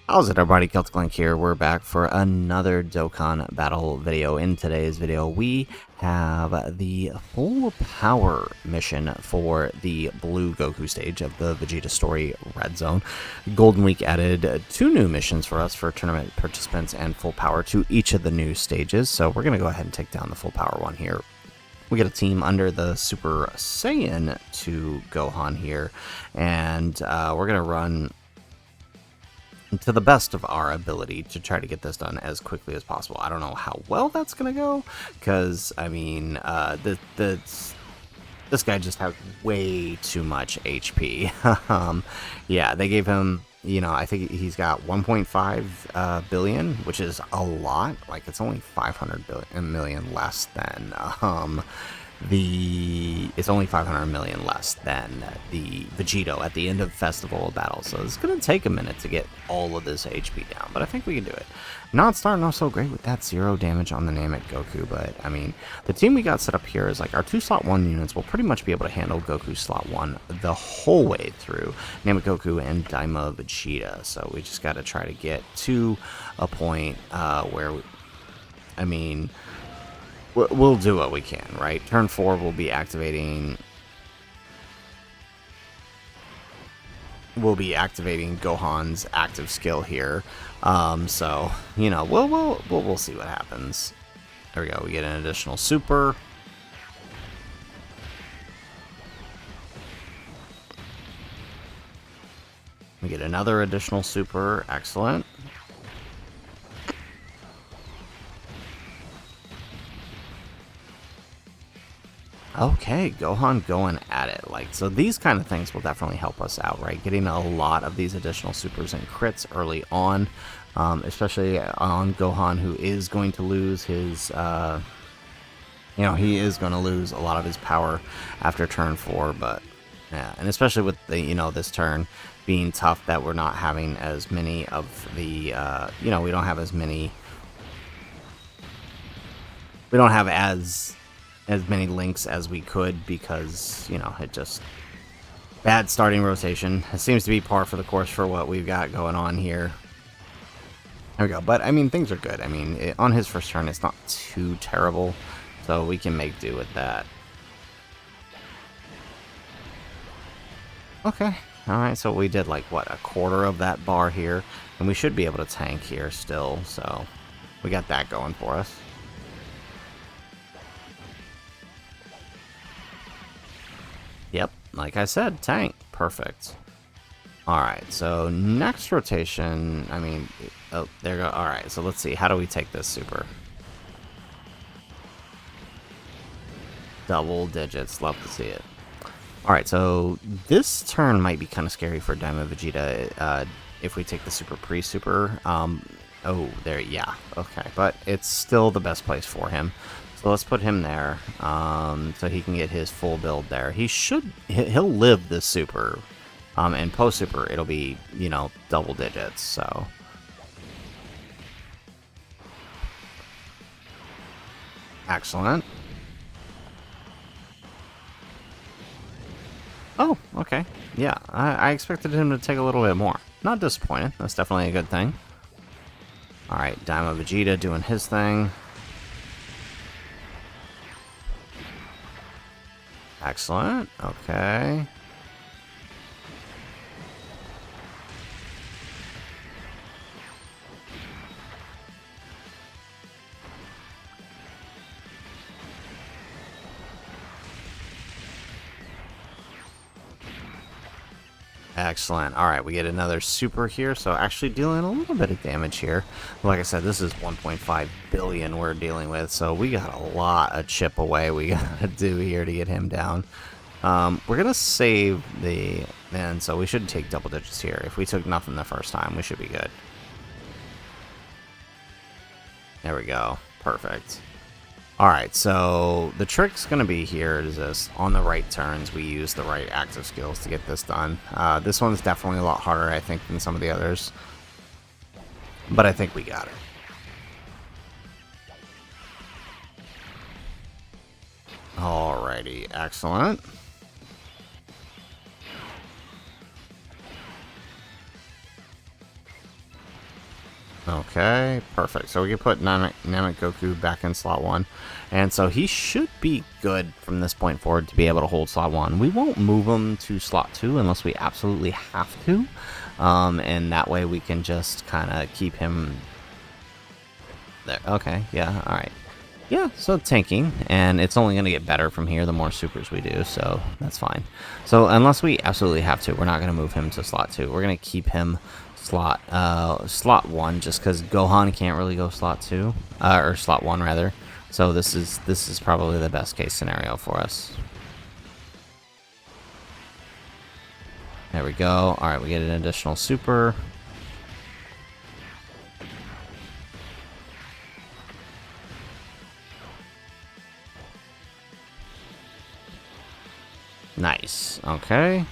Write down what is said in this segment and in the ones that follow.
How's it, everybody? Celtic Link here. We're back for another Dokkan battle video. In today's video, we have the full power mission for the blue Goku stage of the Vegeta story Red Zone. Golden Week added 2 new missions for us for tournament participants and full power to each of the new stages. So we're going to go ahead and take down the full power one here. We get a team under the Super Saiyan 2 Gohan here, and we're going to run to the best of our ability to try to get this done as quickly as possible. I don't know how well that's gonna go, because I mean, this guy just has way too much HP. Yeah, they gave him, you know, I think he's got 1.5 billion, which is a lot. Like, it's only 500 million less than it's only 500 million less than the Vegito at the end of Festival of Battle, so it's going to take a minute to get all of this HP down, but I think we can do it. Not starting off so great with that 0 damage on the Namek Goku, but I mean, the team we got set up here is like our 2 slot 1 units will pretty much be able to handle Goku slot 1 the whole way through Namek Goku and Daima Vegeta, so we just got to try to get to a point where, I mean, we'll do what we can, right? Turn 4 we'll be activating. We'll be activating Gohan's active skill here. So you know, we'll see what happens. There we go. We get an additional super. We get another additional super. Excellent. Okay, Gohan going at it. Like, so these kind of things will definitely help us out, right? Getting a lot of these additional supers and crits early on, especially on Gohan, who is going to lose his, you know, he is going to lose a lot of his power after turn 4, but yeah, and especially with the, you know, this turn being tough that we're not having as many of the, you know, we don't have as many links as we could, because, you know, it just bad starting rotation. It seems to be par for the course for what we've got going on here. There we go. But I mean, things are good. I mean, on his first turn, it's not too terrible, so we can make do with that. Okay. All right. So we did like what, a quarter of that bar here, and we should be able to tank here still. So we got that going for us. Yep, like I said, tank. Perfect. Alright, so next rotation, I mean, oh, there we go. Alright, so let's see. How do we take this super? Double digits. Love to see it. Alright, so this turn might be kind of scary for Daima Vegeta if we take the super pre-super. Oh, there, yeah. Okay, but it's still the best place for him. So let's put him there, so he can get his full build there. He'll live this super, and post-super, it'll be, you know, double digits, so. Excellent. Oh, okay. Yeah, I expected him to take a little bit more. Not disappointed. That's definitely a good thing. Alright, Daima Vegeta doing his thing. Excellent. Okay. Excellent. All right, we get another super here, so actually dealing a little bit of damage here. Like I said, this is 1.5 billion we're dealing with, so we got a lot of chip away we gotta do here to get him down. We're gonna save the, and so we should take double digits here. If we took nothing the first time, we should be good. There we go. Perfect. Alright, so the trick's going to be here is this. On the right turns, we use the right active skills to get this done. This one's definitely a lot harder, I think, than some of the others. But I think we got it. Alrighty, excellent. Okay, perfect. So we can put Namek Goku back in slot 1. And so he should be good from this point forward to be able to hold slot 1. We won't move him to slot 2 unless we absolutely have to. And that way we can just kind of keep him there. Okay, yeah, alright. Yeah, so tanking, and it's only going to get better from here the more supers we do, so that's fine. So unless we absolutely have to, we're not going to move him to slot 2. We're going to keep him slot 1 just because Gohan can't really go slot 2, or slot 1 rather. So this is probably the best case scenario for us. There we go. All right, we get an additional super. Nice. Okay.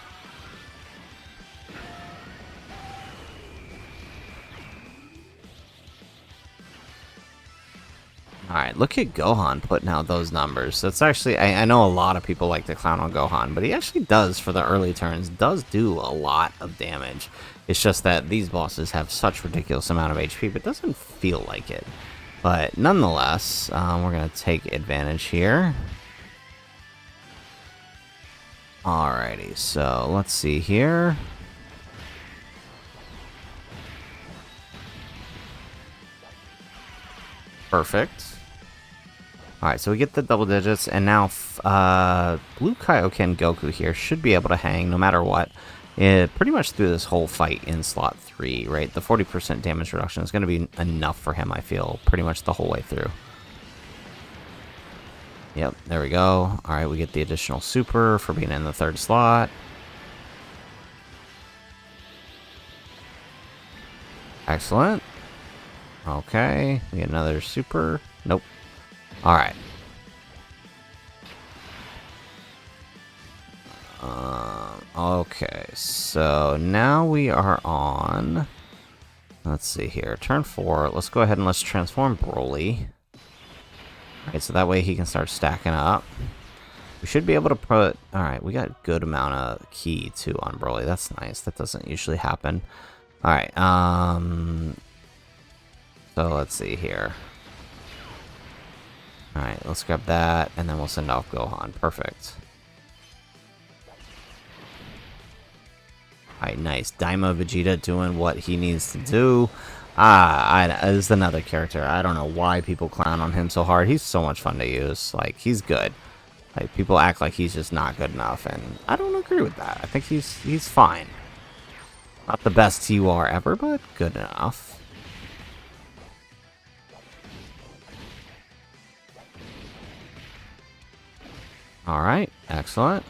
Alright, look at Gohan putting out those numbers. That's actually, I know a lot of people like to clown on Gohan, but he actually does, for the early turns, does do a lot of damage. It's just that these bosses have such ridiculous amount of HP, but it doesn't feel like it. But nonetheless, we're going to take advantage here. Alrighty, so let's see here. Perfect. Alright, so we get the double digits, and now Blue Kaioken Goku here should be able to hang no matter what. Pretty much through this whole fight in slot 3, right? The 40% damage reduction is going to be enough for him, I feel, pretty much the whole way through. Yep, there we go. Alright, we get the additional super for being in the 3rd slot. Excellent. Okay, we get another super. Nope. Alright. Okay, so now we are on... Let's see here. Turn 4. Let's go ahead and let's transform Broly. Alright, so that way he can start stacking up. We should be able to put... Alright, we got a good amount of ki, too, on Broly. That's nice. That doesn't usually happen. Alright, so let's see here. Alright, let's grab that, and then we'll send off Gohan. Perfect. Alright, nice. Daima Vegeta doing what he needs to do. This is another character. I don't know why people clown on him so hard. He's so much fun to use. Like, he's good. Like, people act like he's just not good enough, and I don't agree with that. I think he's fine. Not the best TUR ever, but good enough. Alright, excellent.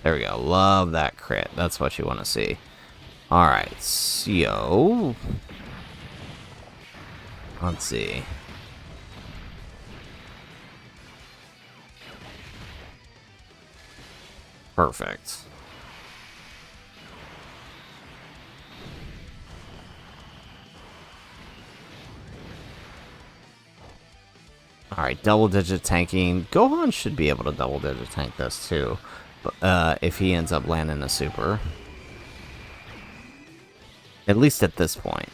There we go. Love that crit. That's what you want to see. Alright, so... Let's see. Perfect. Alright, double-digit tanking. Gohan should be able to double-digit tank this, too. If he ends up landing a super. At least at this point.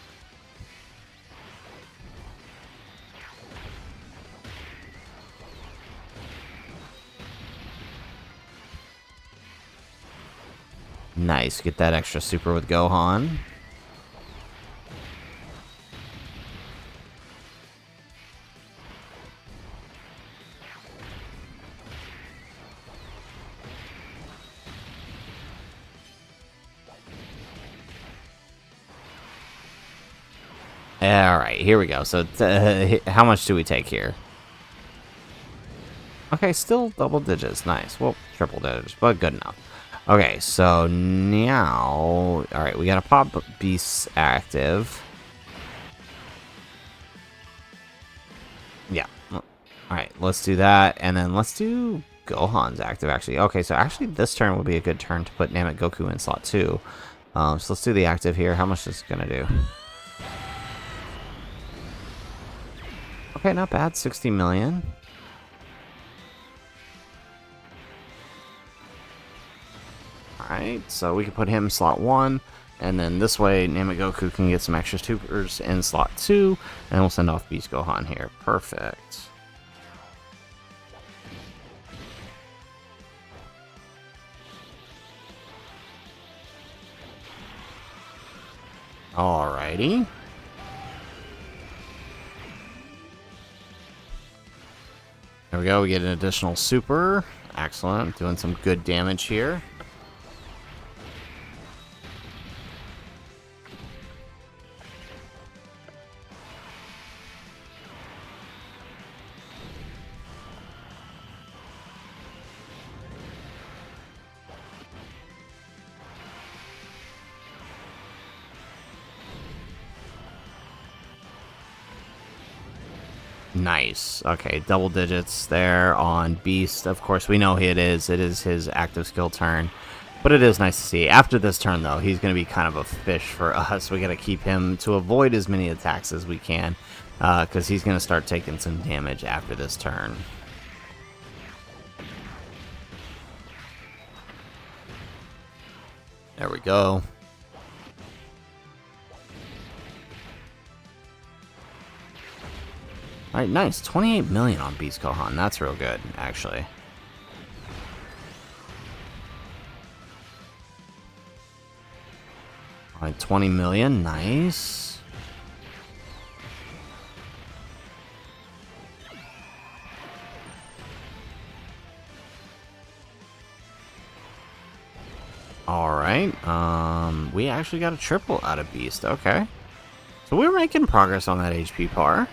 Nice, get that extra super with Gohan. Alright, here we go. So, how much do we take here? Okay, still double digits. Nice. Well, triple digits, but good enough. Okay, so now... Alright, we got a Pop Beast active. Yeah. Alright, let's do that, and then let's do Gohan's active, actually. Okay, so actually this turn would be a good turn to put Namek Goku in slot 2. So let's do the active here. How much is it going to do? Okay, not bad. 60 million. Alright, so we can put him slot 1, and then this way Goku can get some extra supers in slot 2, and we'll send off Beast Gohan here. Perfect. Alrighty. There we go, we get an additional super. Excellent, doing some good damage here. Nice. Okay, double digits there on Beast. Of course, we know it is. It is his active skill turn. But it is nice to see. After this turn, though, he's going to be kind of a fish for us. We got to keep him to avoid as many attacks as we can, because he's going to start taking some damage after this turn. There we go. Alright, nice. 28 million on Beast Gohan. That's real good, actually. Alright, 20 million. Nice. Alright, we actually got a triple out of Beast. Okay. So we're making progress on that HP par.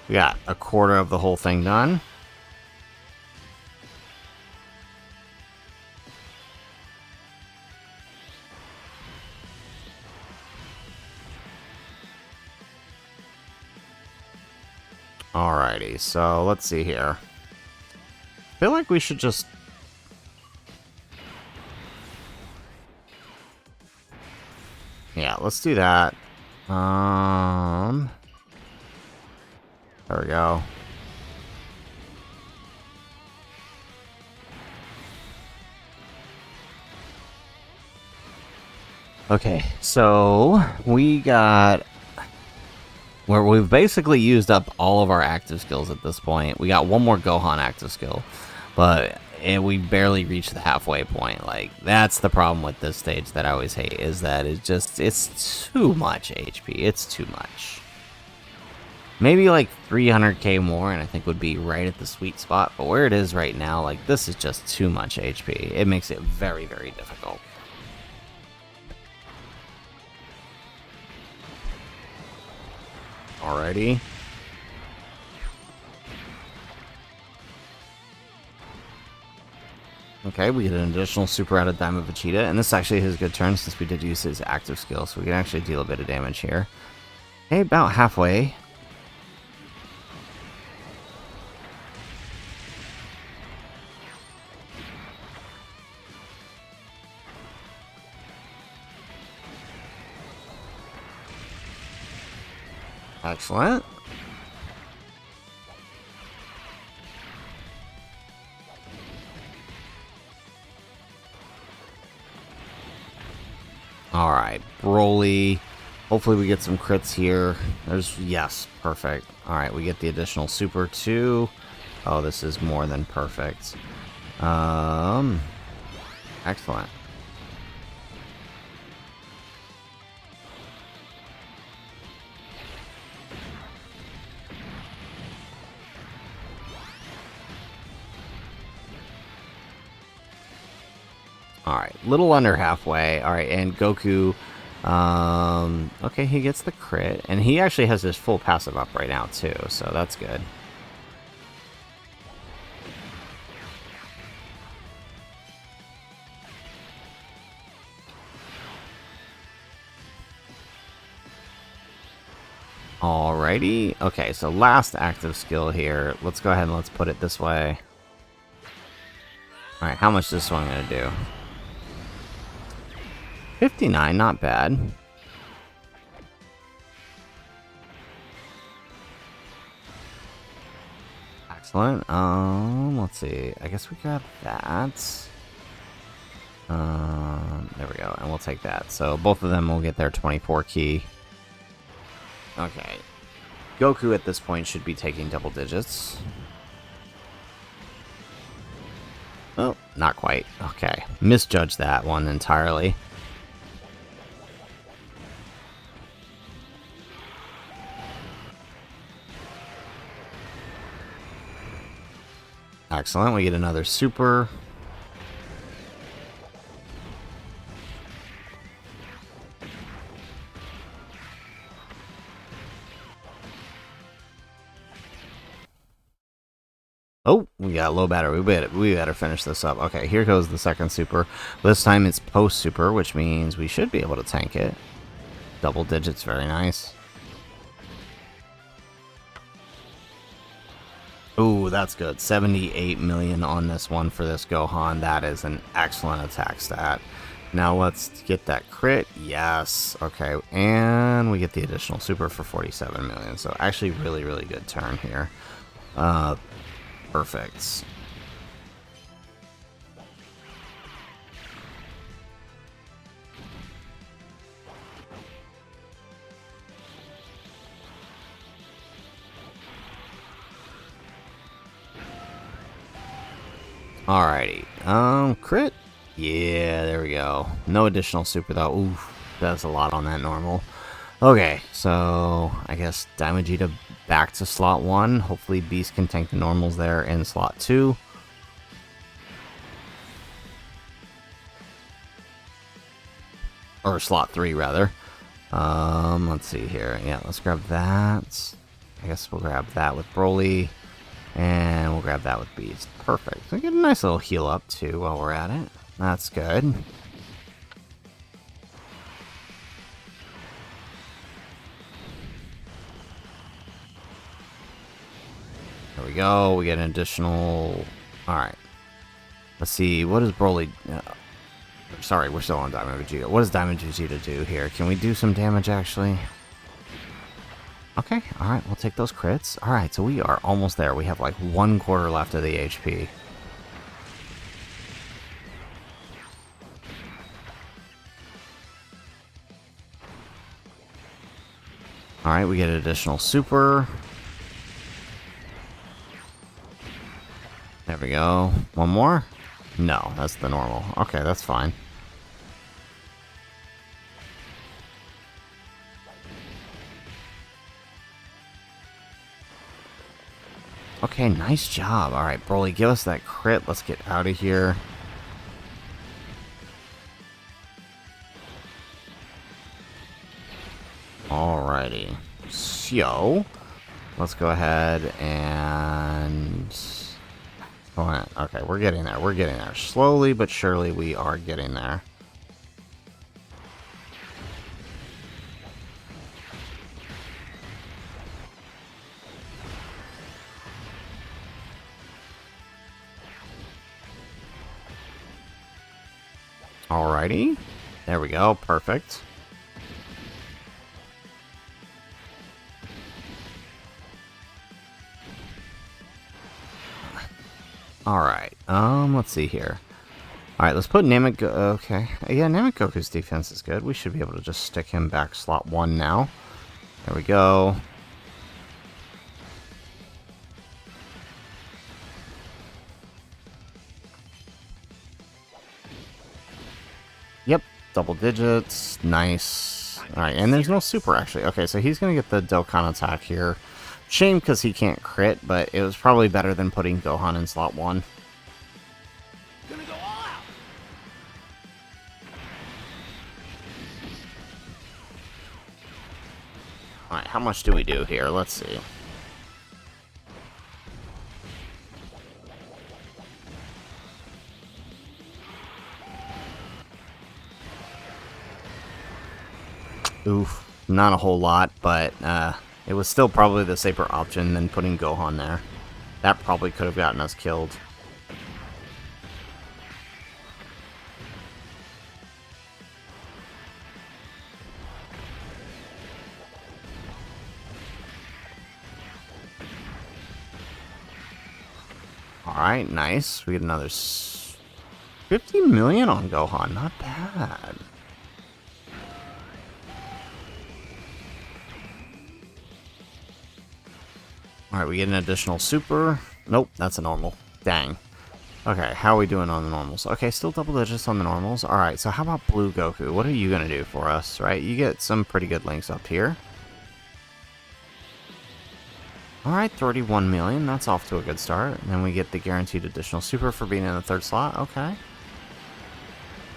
We got a quarter of the whole thing done. Alrighty, so let's see here. I feel like we should just... Yeah, let's do that. There we go. Okay, so we got... where we've basically used up all of our active skills at this point. We got one more Gohan active skill, but we barely reached the halfway point. Like, that's the problem with this stage that I always hate, is that it's too much HP. It's too much. Maybe like 300k more, and I think would be right at the sweet spot. But where it is right now, like, this is just too much HP. It makes it very, very difficult. Alrighty. Okay, we get an additional super out of Diamond Vegeta, and this actually is a good turn since we did use his active skill, so we can actually deal a bit of damage here. Okay, about halfway. Excellent. Alright, Broly. Hopefully we get some crits here. Yes, perfect. Alright, we get the additional super too. Oh, this is more than perfect. Excellent. Alright, little under halfway. Alright, and Goku, okay, he gets the crit, and he actually has his full passive up right now, too, so that's good. Alrighty, okay, so last active skill here. Let's go ahead and let's put it this way. Alright, how much is this one gonna do? 59, not bad. Excellent. Let's see. I guess we got that. There we go, and we'll take that. So both of them will get their 24 key. Okay. Goku at this point should be taking double digits. Oh, not quite. Okay. Misjudged that one entirely. Excellent. We get another super. Oh, we got low battery. We better finish this up. Okay, here goes the second super. This time it's post super, which means we should be able to tank it. Double digits, very nice. Ooh, that's good. 78 million on this one for this Gohan. That is an excellent attack stat. Now let's get that crit. Yes. Okay, and we get the additional super for 47 million. So actually really, really good turn here. Perfect. Alrighty. Crit? Yeah, there we go. No additional super though. Oof, that's a lot on that normal. Okay, so I guess Daimajita back to slot 1. Hopefully Beast can tank the normals there in slot 2. Or slot 3, rather. Let's see here. Yeah, let's grab that. I guess we'll grab that with Broly. And we'll grab that with Beast. Perfect. We get a nice little heal up, too, while we're at it. That's good. There we go. We get an additional... Alright. Let's see. What does Broly... Sorry, we're still on Diamond Vegeta. What does Diamond Vegeta do here? Can we do some damage, actually? Okay. Alright. We'll take those crits. Alright. So we are almost there. We have like 1/4 left of the HP. Alright. We get an additional super. There we go. One more? No, that's the normal. Okay, that's fine. Okay, nice job. Alright, Broly, give us that crit. Let's get out of here. Alrighty. So, let's go ahead and... Okay, we're getting there. We're getting there. Slowly but surely we are getting there. Alrighty. There we go. Perfect. Alright, let's see here. Alright, let's put Namek... Okay. Yeah, Namek Goku's defense is good. We should be able to just stick him back slot 1 now. There we go. Yep, double digits. Nice. Alright, and there's no super, actually. Okay, so he's going to get the Dokkan attack here. Shame because he can't crit, but it was probably better than putting Gohan in slot 1. Gonna go all out. Alright, how much do we do here? Let's see. Oof, not a whole lot, but it was still probably the safer option than putting Gohan there. That probably could have gotten us killed. Alright, nice. We get another... 50 million on Gohan, not bad. Alright, we get an additional super. Nope, that's a normal. Dang. Okay, how are we doing on the normals? Okay, still double digits on the normals. Alright, so how about Blue Goku? What are you going to do for us, right? You get some pretty good links up here. Alright, 31 million. That's off to a good start. And then we get the guaranteed additional super for being in the third slot. Okay.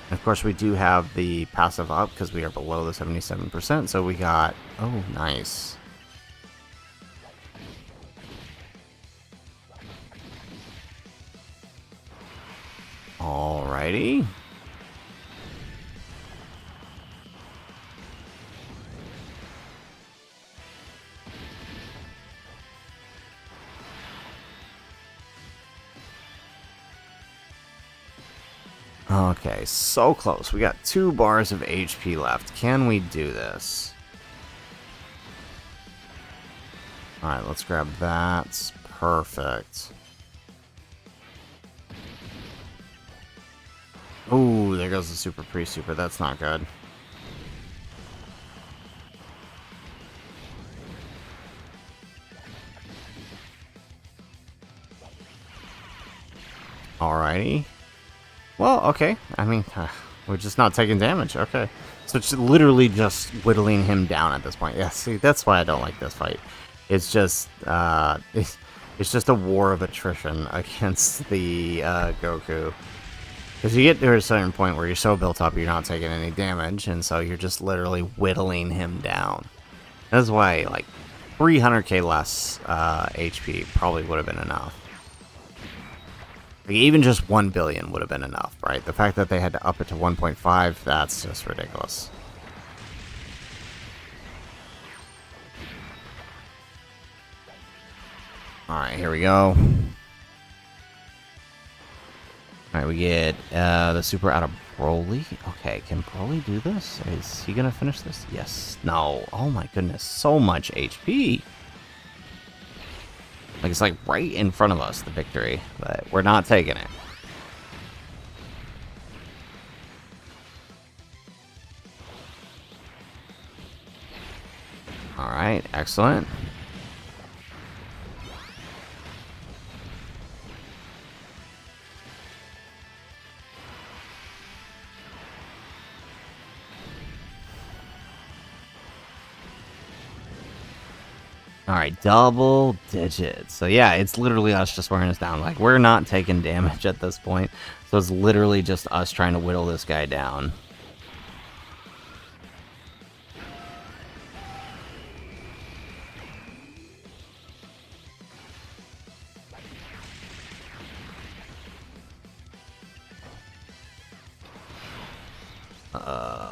And of course, we do have the passive up because we are below the 77%. So we got... Oh, nice. Alrighty. Okay, so close. We got 2 bars of HP left. Can we do this? Alright, let's grab that. Perfect. Oh, there goes the super pre-super. That's not good. Alrighty. Well, okay. I mean, we're just not taking damage. Okay. So it's literally just whittling him down at this point. Yeah, see, that's why I don't like this fight. It's just, it's just a war of attrition against the Goku. Because you get to a certain point where you're so built up, you're not taking any damage, and so you're just literally whittling him down. That's why, like, 300k less HP probably would have been enough. Like, even just 1 billion would have been enough, right? The fact that they had to up it to 1.5, that's just ridiculous. Alright, here we go. Alright, we get the super out of Broly. Okay, can Broly do this? Is he gonna finish this? Yes. No. Oh my goodness, so much HP. Like, it's like right in front of us, the victory. But we're not taking it. Alright, excellent. Alright, double digits. So yeah, it's literally us just wearing us down. Like, we're not taking damage at this point. So it's literally just us trying to whittle this guy down.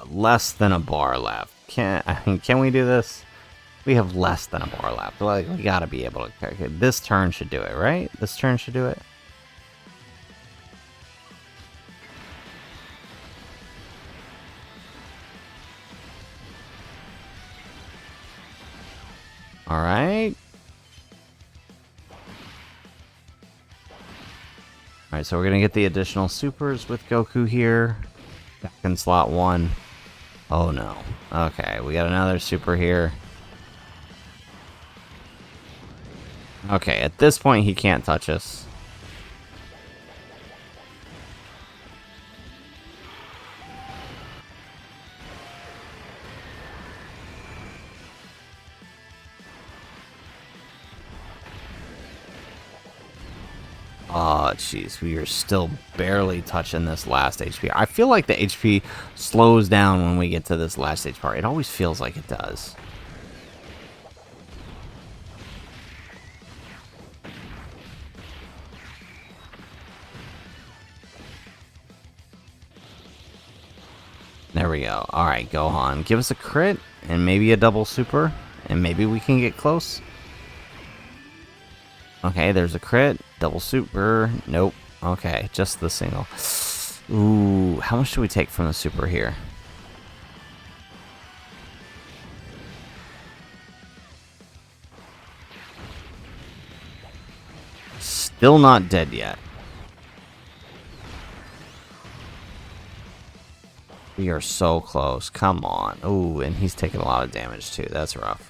Less than a bar left. Can we do this? We have less than a bar left. Like, we gotta be able to... Okay, this turn should do it, right? This turn should do it. Alright. Alright, so we're gonna get the additional supers with Goku here. Back in slot 1. Oh no. Okay, we got another super here. Okay, at this point he can't touch us. Oh, jeez, we are still barely touching this last HP. I feel like the HP slows down when we get to this last stage part. It always feels like it does. There we go. Alright, Gohan. Give us a crit, and maybe a double super, and maybe we can get close. Okay, there's a crit. Double super. Nope. Okay, just the single. Ooh, how much do we take from the super here? Still not dead yet. We are so close. Come on. Ooh, and he's taking a lot of damage too. That's rough.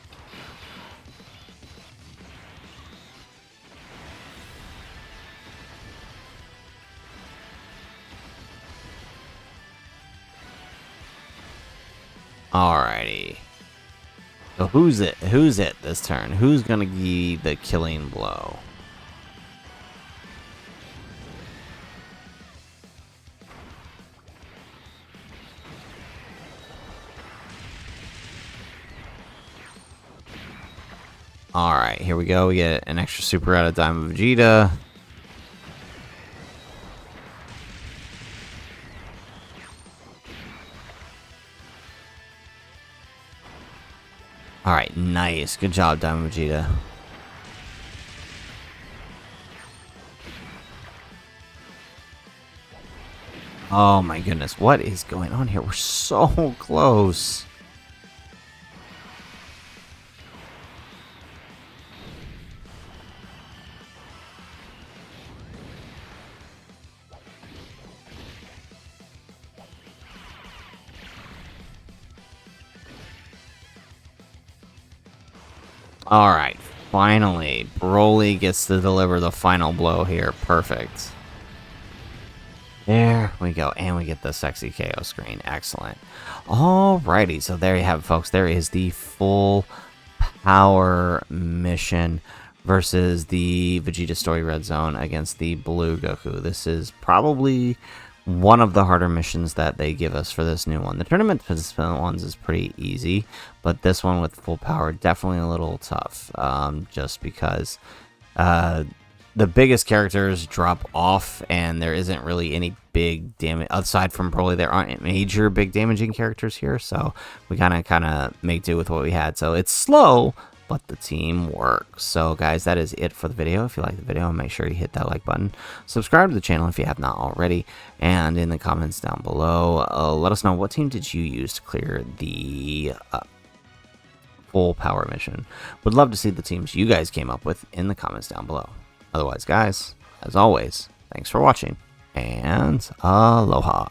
Alrighty. So who's it? Who's it this turn? Who's gonna be the killing blow? Alright, here we go. We get an extra super out of Diamond Vegeta. Alright, nice. Good job, Diamond Vegeta. Oh my goodness, what is going on here? We're so close. Alright, finally, Broly gets to deliver the final blow here. Perfect. There we go, and we get the sexy KO screen. Excellent. Alrighty, so there you have it, folks. There is the full power mission versus the Vegeta Story Red Zone against the Blue Goku. This is probably one of the harder missions that they give us for this new one. The tournament participant ones is pretty easy, but this one with full power, definitely a little tough, just because the biggest characters drop off, and there isn't really any big damage aside from Broly. There aren't major big damaging characters here, so we kind of make do with what we had. So it's slow, but the team works. So guys, that is it for the video. If you like the video, make sure you hit that like button, subscribe to the channel if you have not already, and in the comments down below, let us know what team did you use to clear the full power mission. Would love to see the teams you guys came up with in the comments down below. Otherwise, guys, as always, thanks for watching, and aloha.